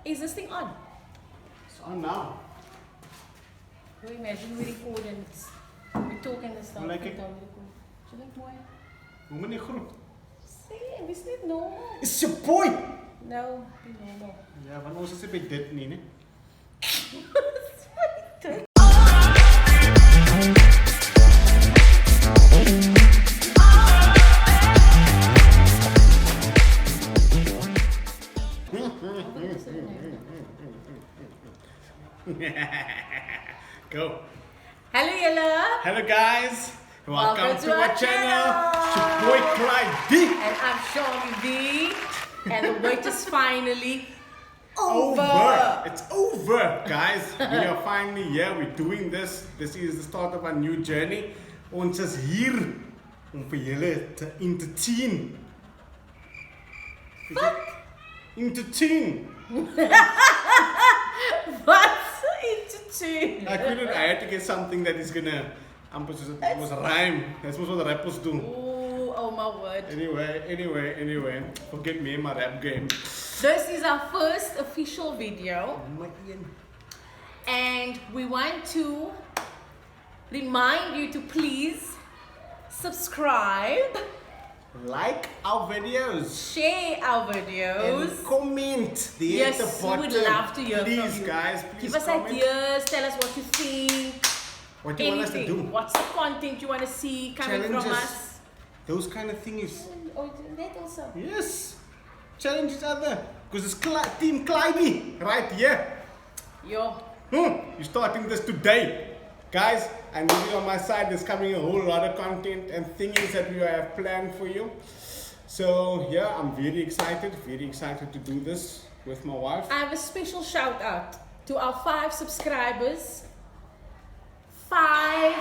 Is this thing on? It's on now. You imagine we record and we talk and this stuff. Like it. Do you like more? Hoe moet nie groet? Say, we sleep normal. It's your boy! No, be normal. Ja, want ons is nie by dit nie, né? Go. Hello, Yella. Hello guys. Welcome to our channel. It's your boy Clyde D. And I'm Shawnee D. And the wait is finally over. It's over, guys. We are finally here. We're doing this. This is the start of our new journey. Ons is hier om vir julle te entertain. Entertain. What's entertain? I couldn't. I had to get something that is gonna. It was rhyme. That's what the rappers do. Ooh, oh my word. Anyway. Forget me and my rap game. This is our first official video. And we want to remind you to please subscribe, Like our videos. share our videos. And comment there at the Yes, we bottom. would love to hear please, from you. guys, please Give us comment ideas, tell us what you think. what you want us to Anything. do. What's the content you want to see coming from Challenges. us? Those kind of things. Oh, that also. Yes. Challenge each other. Because it's Team Clyde right here. Yo. You're starting this today. Guys, and this is on my side. There's coming a whole lot of content and things that we have planned for you. So, yeah, I'm very excited to do this with my wife. I have a special shout out to our 5 subscribers. 5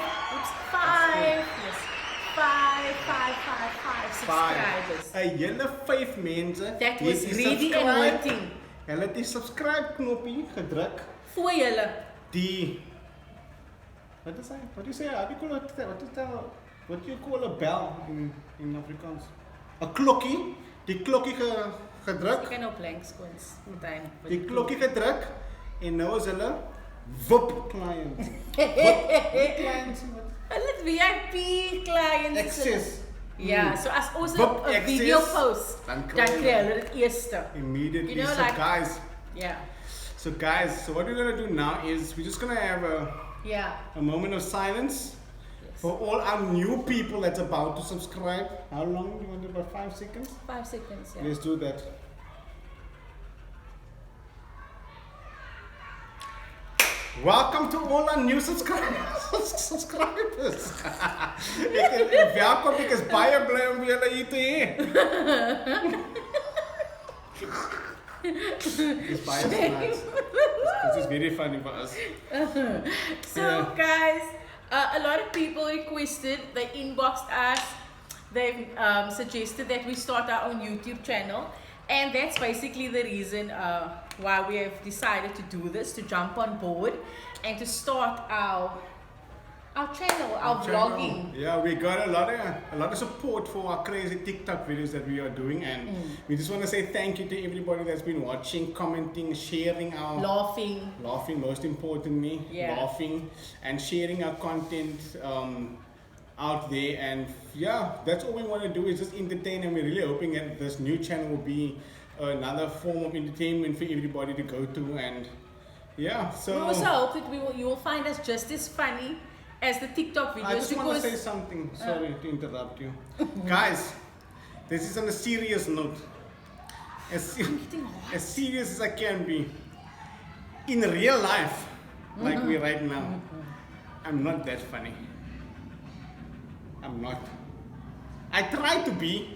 subscribers. A hele 5 mense. That was het die really subscribe- anointing. Hulle het die subscribe knoppie gedruk. Voor julle. Die What is that? What do you say? How do you call it? What do you call a bell in Afrikaans? 'n klokkie. Die klokkie gedruk. Ek kan nou blanks kons meteen. Die klokkie gedruk en nou is hulle VIP client. VIP clients. Hulle het VIP clients. Access. Ja, so as ons VIP 'n video access, post, dan dan kry kry hulle hulle dit eerste. Immediately. You know, so like- guys, Ja. so what we're gonna do now is we're just gonna have Ja. a moment of silence for all our new people that's about to subscribe. How long do you want to do? About 5 seconds? 5 seconds, ja. Let's do that. Welcome to all our new subscribers. Welkom, ek is baie bly om julle hier te hê. It's baie smart. This is very funny for us. So Yeah. guys, a lot of people requested, they inboxed us, they suggested that we start our own YouTube channel, and that's basically the reason why we have decided to do this, to jump on board and to start our channel, our vlogging. Yeah, we got a lot of support for our crazy TikTok videos that we are doing, and we just want to say thank you to everybody that's been watching, commenting, sharing our laughing most importantly, Yeah. laughing and sharing our content out there. And yeah, that's all we want to do is just entertain, and we're really hoping that this new channel will be another form of entertainment for everybody to go to. And yeah, We so also hope that you will find us just as funny as the TikTok videos. I just want to say because something. Sorry to interrupt you. Guys, this is on a serious note. As serious as I can be. In real life, like we right now, I'm not that funny. I'm not. I try to be,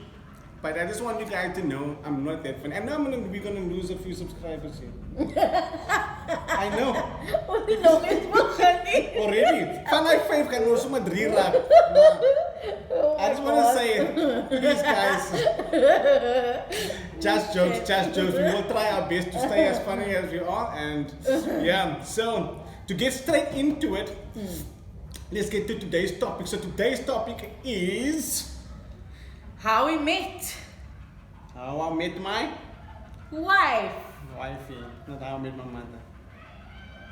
but I just want you guys to know I'm not that funny. I know we're gonna lose a few subscribers here. I know. we know it's more funny. Already. Vanuit 5 kan ons sommer 3 raak. I just want to say, please guys, just jokes. We will try our best to stay as funny as we are. And yeah, so to get straight into it, let's get to today's topic. So today's topic is How we met. how I met my Wife. Wifey, not how I met my mother.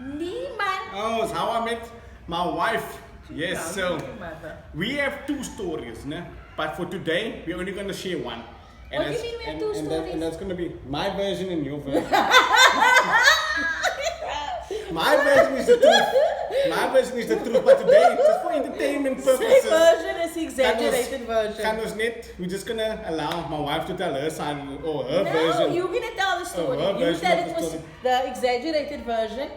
Niemand. Oh, it's how I met my wife. Yes, so Mother. we have two stories, né? But for today, we're only going to share one. What do you that's- mean we have two stories? And that's going to be my version and your version. My version is the truth. My version is the truth, but today, just for entertainment Same purposes, version is the exaggerated version. Carlos net, we're just going to allow my wife to tell her side or her No, version. you're gonna tell the story. her You version tell of it the was story. the exaggerated version.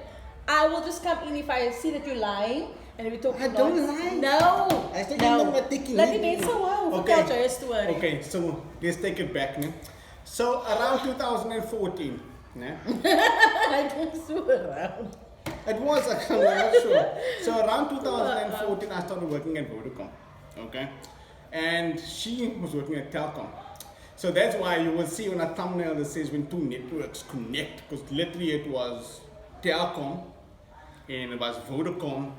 I will just come in if I see that you're lying and we talk. I don't lie. No. I still no. don't know what thinking Laat is. die mense hoor, Okay. vertel jou 'n story. Okay, so let's take it back. Né? So around 2014, né? I don't so around. It was actually, I'm not sure. So around 2014, I started working at Vodacom. Okay, and she was working at Telkom. So that's why you will see on a thumbnail that says when two networks connect, because literally it was Telkom and it was Vodacom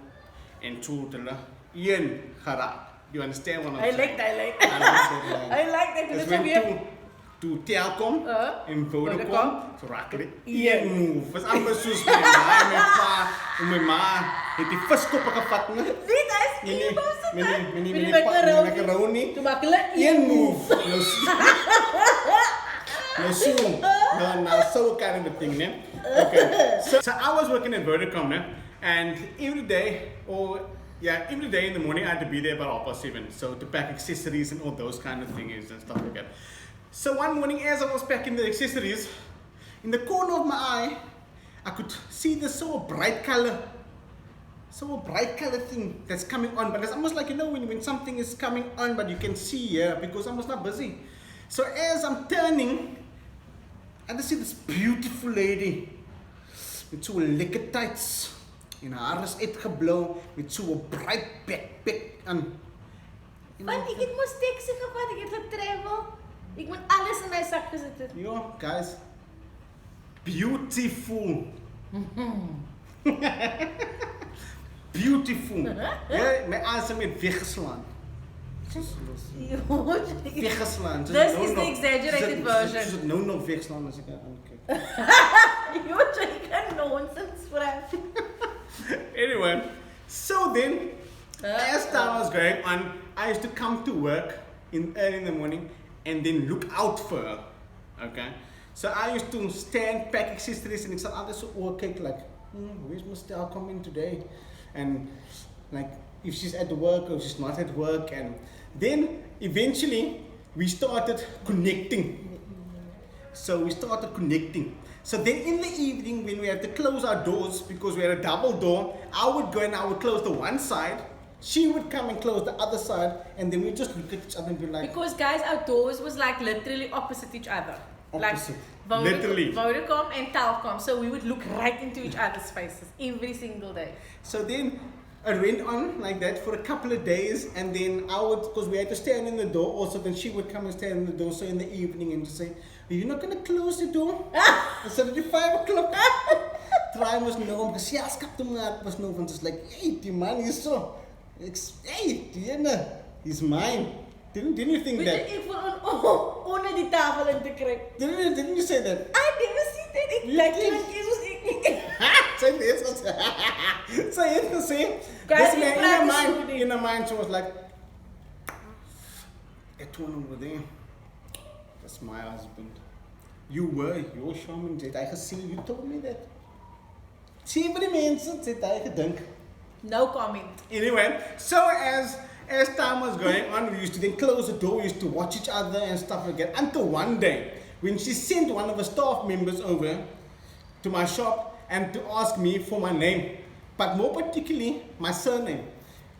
and two Ian Harap. You understand what I'm I saying? like that. I like that. I like that. It's That's when what we have. to Telkom en Vodacom, Vodacom. so raak hulle Een. een move. Was amper soos my ma en my pa en my ma het die viskoppe gevat, né? Dit is Meneer, Met die macaroni. Toe maak hulle Een move. Nou so, nou so kind of a thing, né? Okay. So I was working at Vodacom, né? And every day, every day in the morning I had to be there about 7:30. So to pack accessories and all those kind of things and stuff like that. So one morning as I was packing the accessories, in the corner of my eye, I could see this so bright color thing that's coming on. But it's almost like, when something is coming on, but you can see here because I was not busy. So as I'm turning, I just see this beautiful lady met so lekker tights en haar is uitgeblou met so 'n bright backpack aan. Want ek het mos taxi gevat, ek het getravel. Ek moet alles in my sak gesit het. Yo, guys, beautiful. Beautiful. Ja, my asem het weggeslaan. Weggeslaan. This is the exaggerated version. Soos dit nou nog wegslaan as ek aankyk. You're taking nonsense, Fred. Anyway, so then, as time was going on, I used to come to work early in the morning and then look out for her. Okay? So I used to stand, pack accessories, and it's altijd so kyk like, where's my Stel coming today? And like, if she's at work or she's not at work. And then eventually we started connecting. So then in the evening when we had to close our doors, because we had a double door, I would go and I would close the one side, she would come and close the other side, and then we just look at each other and be like, Because guys, our doors was like literally opposite each other. Opposite. Like Literally. Vodacom and Telkom. So we would look right into each other's faces every single day. So then it went on like that for a couple of days, and then I would, because we had to stand in the door also, then she would come and stand in the door, so in the evening, and just say, are you not going to close the door? I said, at 5 o'clock. Try was no, because ja, skap toe maak was no, want it's like, hey, die man is so, hey, die ene, he's mine. Didn't you think Weet that? je, ik voel onder die tafel in te kruipen. Didn't you say that? I never seen that. Ik You like did. iemand is zoals ik. Say this. Say it to say. Guys, This man, ik praat in her mind, she was like, that one over there, that's my husband. Your shaman, het hy gesê, you told me that. Sê vir die mense, het hy gedink. No comment. Anyway, so as time was going on, we used to then close the door, we used to watch each other and stuff like that. Until one day, when she sent one of her staff members over to my shop and to ask me for my name, but more particularly my surname.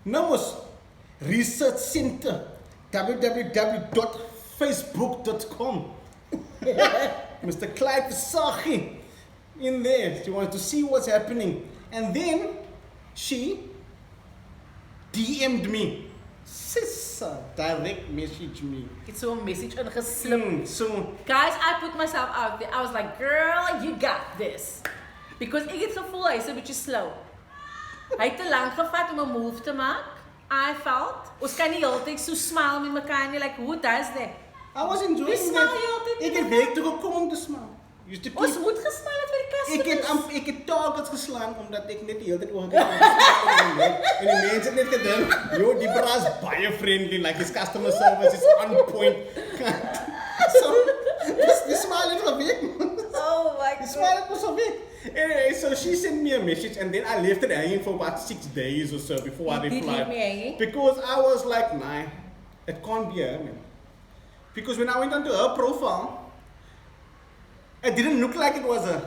Nomos Research Center, www.facebook.com. Mr. Clyde Visagie in there. She wanted to see what's happening. And then she DM'd me. Sissa, direct message me. It's so message ingeslip. So, Guys, I put myself out there. I was like, girl, you got this. Because ek het gevoel hy is 'n bietjie slow. Hy het te lank gevat om 'n move te maak. I felt. Ons kan nie heeltyd so smile met mekaar nie. Like, who does that? I was enjoying Wie smile that. jy altyd met Ek het mekaar? werk toe gekom om te smile. Used to keep... Ons moet gesmile het vir die customers. Ik heb targets geslaan omdat ik net de hele tijd hoorde. En die mensen net gedaan, yo, die bra is baie friendly, like his customer service is on point. So, die smile is away. Oh my The god. smile was away. Anyway, so she sent me a message and then I left it hanging for about 6 days or so before I You did replied. leave me hanging? Because I was like, nah, it can't be her, man. Because when I went onto her profile, it didn't look like it was her.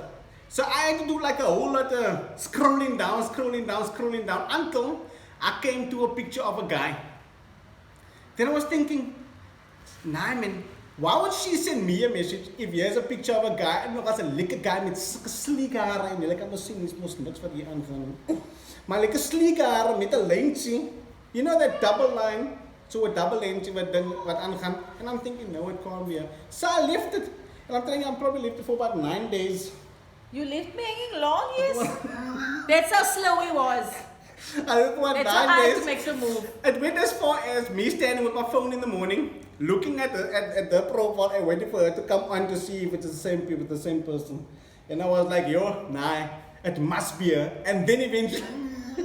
So I had to do like a whole lot of scrolling down until I came to a picture of a guy. Then I was thinking, nah man, why would she send me a message if here's a picture of a guy and was a lekker guy met sleek hare en jy kan mos sien dis mos niks wat hier aangaan. Maar lekker sleek hare met 'n lyntjie. You know that double line? So a double lyntjie wat aangaan. And I'm thinking, no, it can't be her. So I left it. And I'm thinking I'm probably left it for about 9 days. You left me hanging long, yes? That's how slow he was. I left for That's 9 how I had to days. make the move. It went as far as me standing with my phone in the morning, looking at the profile and waiting for her to come on to see if it's the same people, the same person. And I was like, yo, nah, it must be her. And then eventually,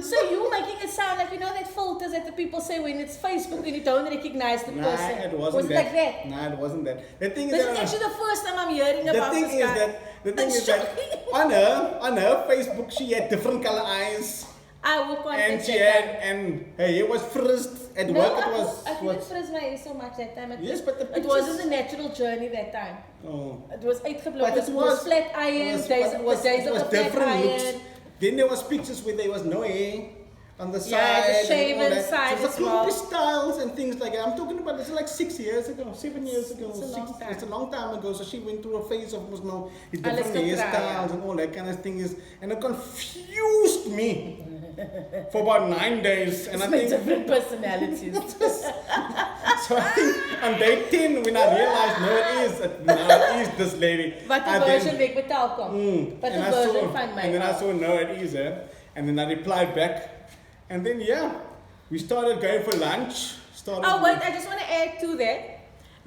So you making it sound like, you know that filters that the people say when it's Facebook and you don't recognize the nah, person. it wasn't Was it that. like that? Nah, it wasn't that. The thing is This that is actually the first time I'm hearing the about thing this is guy. that the thing It's is that shocking. on her Facebook she had different color eyes. I will And contact she that had, guy. and her hair was frizzed. At No, work it I was. didn't frizz my hair so much that time. Yes, but the it pictures- wasn't a natural journey that time. Oh. It was uitgeblown. But It was flat iron. it Days was the days of the flat different looks. iron. Then there was pictures where there was no hair on the side. Yeah, the and all shaven that. side So it was as a well. creepy styles and things like that. I'm talking about this is like 6 years ago, 7 years ago. It's a long time. It's a long time ago. So she went through a phase of you know, these Alles different hairstyles gedraaid. and all that kind of thing is, and it confused me for about 9 days. And I It's my think different personalities. so. I think on day 10 when I realized no, it is this lady. Wat I die then- version weg betaal kom. Wat and die I saw- version van my. And then I saw, no, it is her. And then I replied back. And then, yeah, we started going for lunch. Oh wait, I just want to add to that.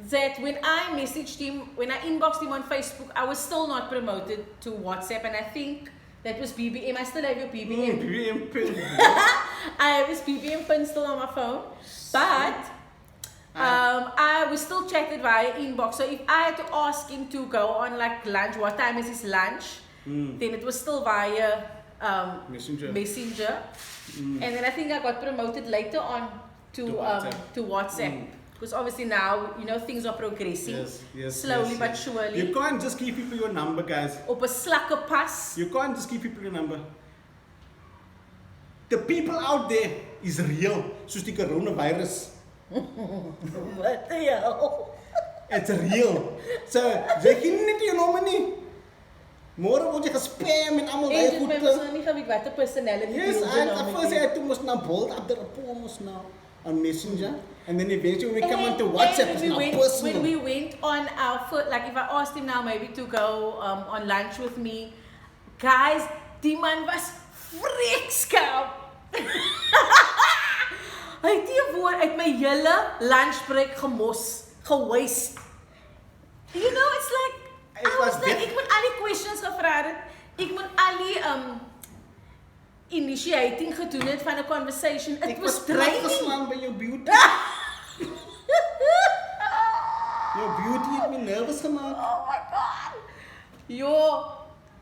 That when I messaged him, when I inboxed him on Facebook, I was still not promoted to WhatsApp, and I think that was BBM. I still have your BBM. BBM pin. I have his BBM pin still on my phone, but I was still chatted via inbox. So if I had to ask him to go on like lunch, what time is his lunch? Then it was still via Messenger. And then I think I got promoted later on to WhatsApp. Because obviously now, you know, things are progressing. Yes, slowly yes, but yes. surely. You can't just give people your number, guys. Op 'n slakke pas. You can't just give people your number. The people out there is real. Soos die coronavirus. What the hell? It's real. So, jy gee nie net jou nommer nie. Môre word jy gespam en almal daai Agent members goede. know nie geweet wat 'n personality Yes, builder I nou first met had to must now bold up the report must now on Messenger. And then eventually when we come onto And WhatsApp, when it's we now went, personal. when we went on our foot, like if I asked him now maybe to go on lunch with me, guys, die man was freak scout. Hy het die woord uit my hele lunchbreak gewaste. You know, it's like, It I was was like, diff- ek moet al die questions gevra het. Ek moet al die initiating gedoen het van 'n conversation. It Ek was was draining. geslaan by jou beauty. Your beauty het my nervous gemaak. Oh my god. Yo,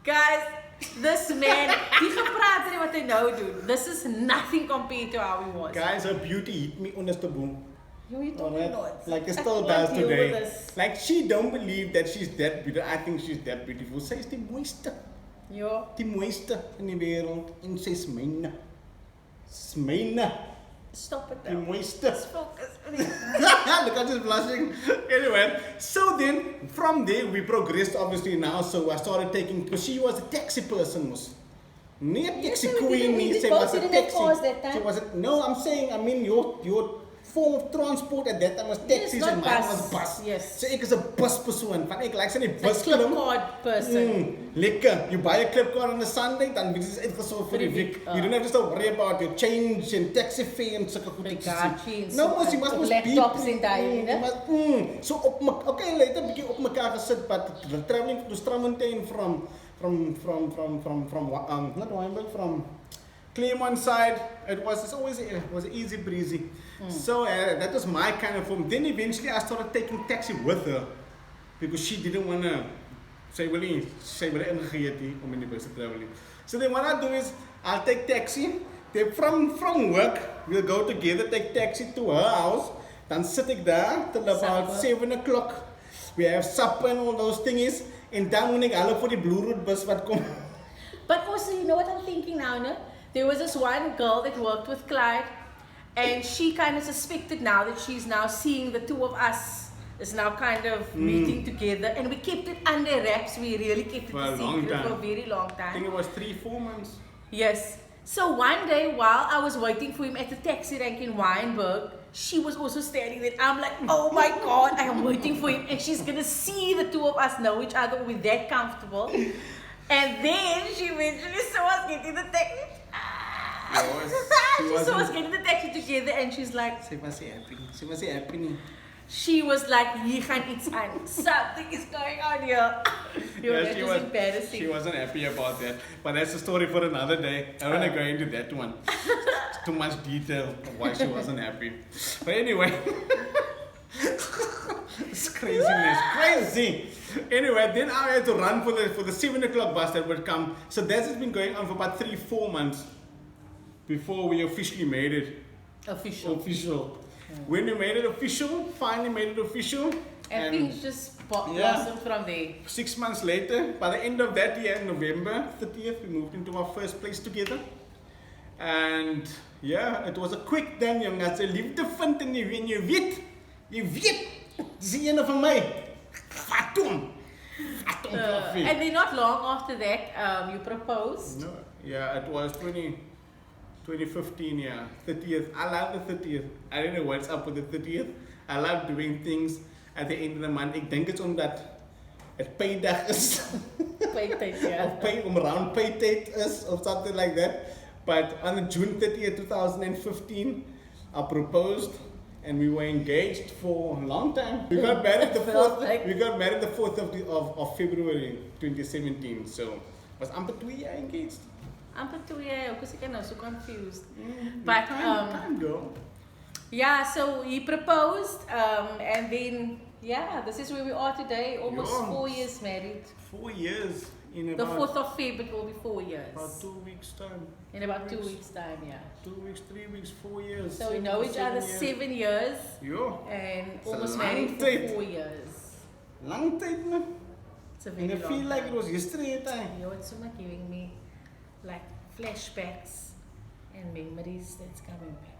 guys, this man, die gepraat het wat hy nou doen. This is nothing compared to how he was. Guys, her beauty hit me honest to boom. Yo, you told me not. Like it I still can't does deal with today. this. Like she don't believe that she's that beautiful. I think she's that beautiful. Sy is die mooiste. Yo. Die mooiste in die wêreld en sy is myne. Sy's myne. Stop it Die now. mooiste. Let's focus, please. Look at just blushing. Anyway, so then from there we progressed obviously now. So I started taking because she was a taxi person, was not Yes, taxi so we queen. did She both was a didn't have taxi. cars that time. She was a, no. I'm saying I mean your form of transport at that time was taxis not and mine bus. was bus. Yes. So ek is 'n buspersoon. Van ek like sy nie A bus clip klim. card person. Lekker. You buy a clip card on a Sunday, dan is dit uitgesorg vir die week. You don't have to worry about your change and taxi fee en sulke goed. No, mos jy must laptops en daai, né? So op okay, later bietjie op mekaar gesit, but the traveling to Stramontain from not Wynberg, from Claremont side, it was easy breezy. So that was my kind of form. Then eventually I started taking taxi with her because she didn't want to say wil ingegeet hier om in die bus te travel. So then what I do is I'll take taxi. Then from work we'll go together, take taxi to her house. Dan sit ek daar till about 7 o'clock. We have supper and all those things. En dan moet ek hulle vir die Blue Route bus wat kom. But also, you know what I'm thinking now, no? There was this one girl that worked with Clyde, and she kind of suspected now that she's now seeing the two of us is now kind of meeting together, and we kept it under wraps. We really kept it a secret for a very long time. I think it was 3-4 months. Yes. So one day, while I was waiting for him at the taxi rank in Wynberg, she was also standing there. I'm like, oh my God, I am waiting for him, and she's gonna see the two of us know each other. We're that comfortable. And then she eventually saw us getting the taxi. She saw us getting the taxi together, and she's like, She was happy. She was like, "Hier gaan iets aan. Something is going on here." It was embarrassing. She wasn't happy about that. But that's a story for another day. I don't want to go into that one. Too much detail of why she wasn't happy. But anyway. It's craziness. Crazy. Anyway, then I had to run for the 7 o'clock bus that would come. So that has been going on for about 3-4 months before we officially made it official. When we made it official, finally made it official. And things just blossomed from there. 6 months later, by the end of that year, November 30th, we moved into our first place together. And yeah, it was a quick done, young. As 'n liefde vind en jy weet, dis een van my. Fatum. And then not long after that, you proposed. No, yeah, it was 2015, yeah, 30th. I love the 30th. I don't know what's up with the 30th. I love doing things at the end of the month. Ek dink dit's omdat het paydag is. Paytyd, yeah. Of around paytyd is or something like that. But on June 30th, 2015, I proposed and we were engaged for a long time. We got married the 4th of February 2017. So it was amper 2 years engaged. Amper 2 years, because I was so confused. But time go. Yeah, so he proposed, and then this is where we are today. Almost 4 years married. 4 years in The about 4th of Feb, it will be 4 years. about 2 weeks time. In about 2 weeks' time, yeah. 2 weeks, 3 weeks, 4 years. So we know each other 7 years Yeah. and It's a almost long married for time. 4 years. Long time, man. It's a And very I long feel like time. it was yesterday time. It's so much giving me like flashbacks and memories that's coming back.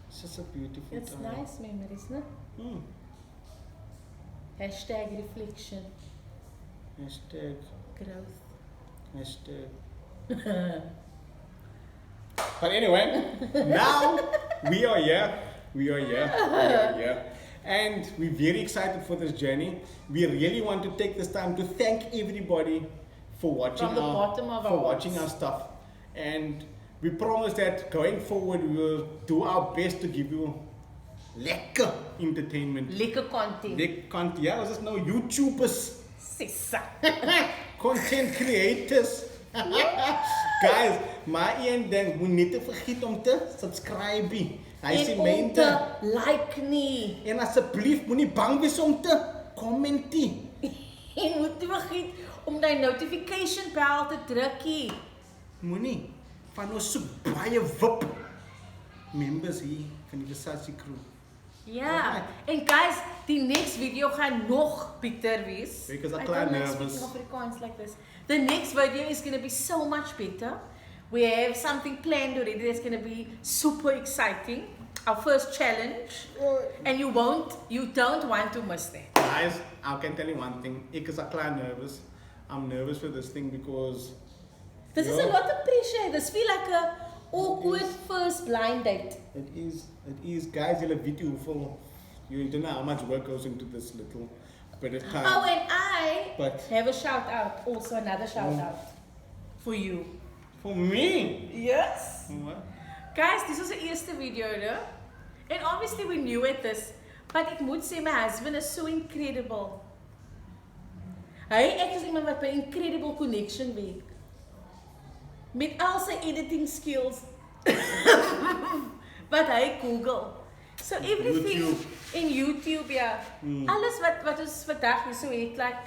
It's just a beautiful It's time. nice memories, no? Mm. Hashtag reflection, Hashtag. growth. Hashtag. But anyway, now we are here. We are here. And we're very excited for this journey. We really want to take this time to thank everybody for watching From the bottom of our watching our stuff. And we promise that going forward we will do our best to give you lekker entertainment. Lekker content. Yeah, ons is nou YouTubers. Sissa. Content creators. Guys, maar een ding, moet niet te vergeten om te subscribe. Hy sê En om myne te like nie. en asseblief moenie bang wees om te commentie. En moet nie vergeet om die notification bell te drukkie. Moenie van ons so baie VIP members hier van die Versace crew. Ja, en guys, die next video gaan nog beter wees. Because I'm I quite don't like nervous. speaking Afrikaans like this. The next video is going to be so much better. We have something planned already that's going to be super exciting. Our first challenge. And you don't want to miss that. Guys, I can tell you one thing. Ek is quite nervous. I'm nervous for this thing because This is a lot of pressure. This feel like awkward first blind date. It is. Guys, you'll have video full. You don't know how much work goes into this little bit of time. Oh, and I But have a shout out. Also, another shout out for you. for me, Yes. what? Guys, this was the eerste video, no? And obviously we knew at this, but ek moet sê my husband is so incredible. Ek is iemand wat by incredible connection werk. Met al sy editing skills. Wat hy Google. So everything YouTube. in YouTube, ja. Alles wat ons vandag hier so het, like,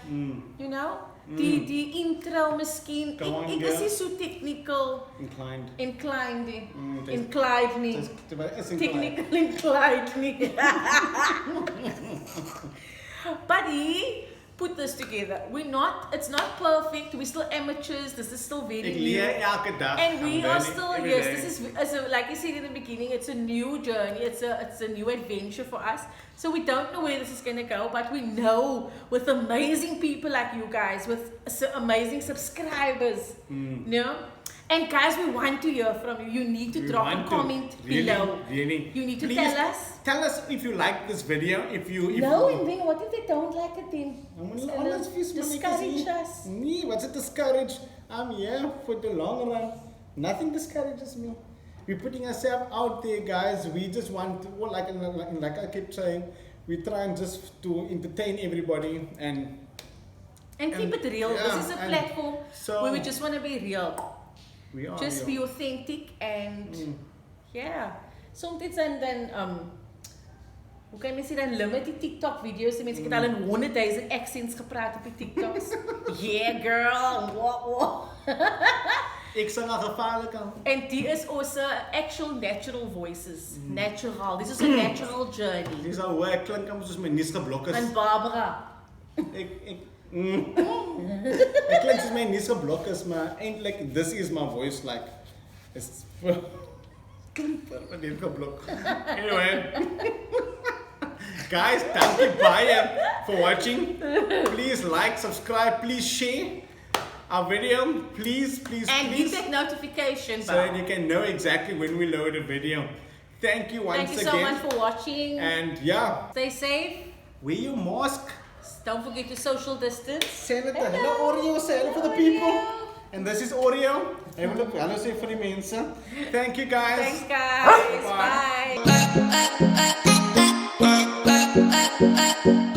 you know, die intro miskien. Come on, Ek is nie so technical Inclined. inclined nie. dis- Inclined nie. It's inclined. Technical inclined nie. But he put this together. It's not perfect. We're still amateurs. This is still very Ek new. leer elke dag. And we I'm are learning still, every yes, day. this is like I said in the beginning, it's a new journey, it's a new adventure for us. So we don't know where this is going to go, but we know with amazing people like you guys, with amazing subscribers, you know? And guys, we want to hear from you. You need to We drop want a to. comment Really, below. really. You need to Please tell us. Tell us if you like this video. If No, and then what if they don't like it then? I'm It's gonna gonna honest face, man, discourage ek us. is Nee, what's it discourage? I'm here for the long run. Nothing discourages me. We're putting ourselves out there, guys. We just want to, well, like I keep saying, we try and just to entertain everybody and And keep it real. yeah, This is a and platform so- where we just want to be real. we are Just here. be authentic and yeah. Soms dan hoe kan mense dan limit die TikTok video's? Die mense het al in 100,000 accents gepraat op die TikToks. Yeah girl, what? Ek sing al gevaarlik aan. And die is also actual natural voices. Natural. This is a natural journey. Dis al hoe ek klink soos my nuus geblok is. And Barbara. Ek klink soos my nuus geblok is, maar eintlik this is my voice like it's klink per die geblok. Anyway. Guys, thank you baie for watching. Please like, subscribe, please share our video. Please, And hit please. that notification So bell. you can know exactly when we load a video. Thank you once Thank you again. so much for watching. And yeah, Stay safe. wear your mask. Don't forget to social distance. Senator, hello Oreo, say hello for the people. And this is Oreo. Have a look, hello say for the mense. Thank you guys. Thanks guys. Bye. Bye.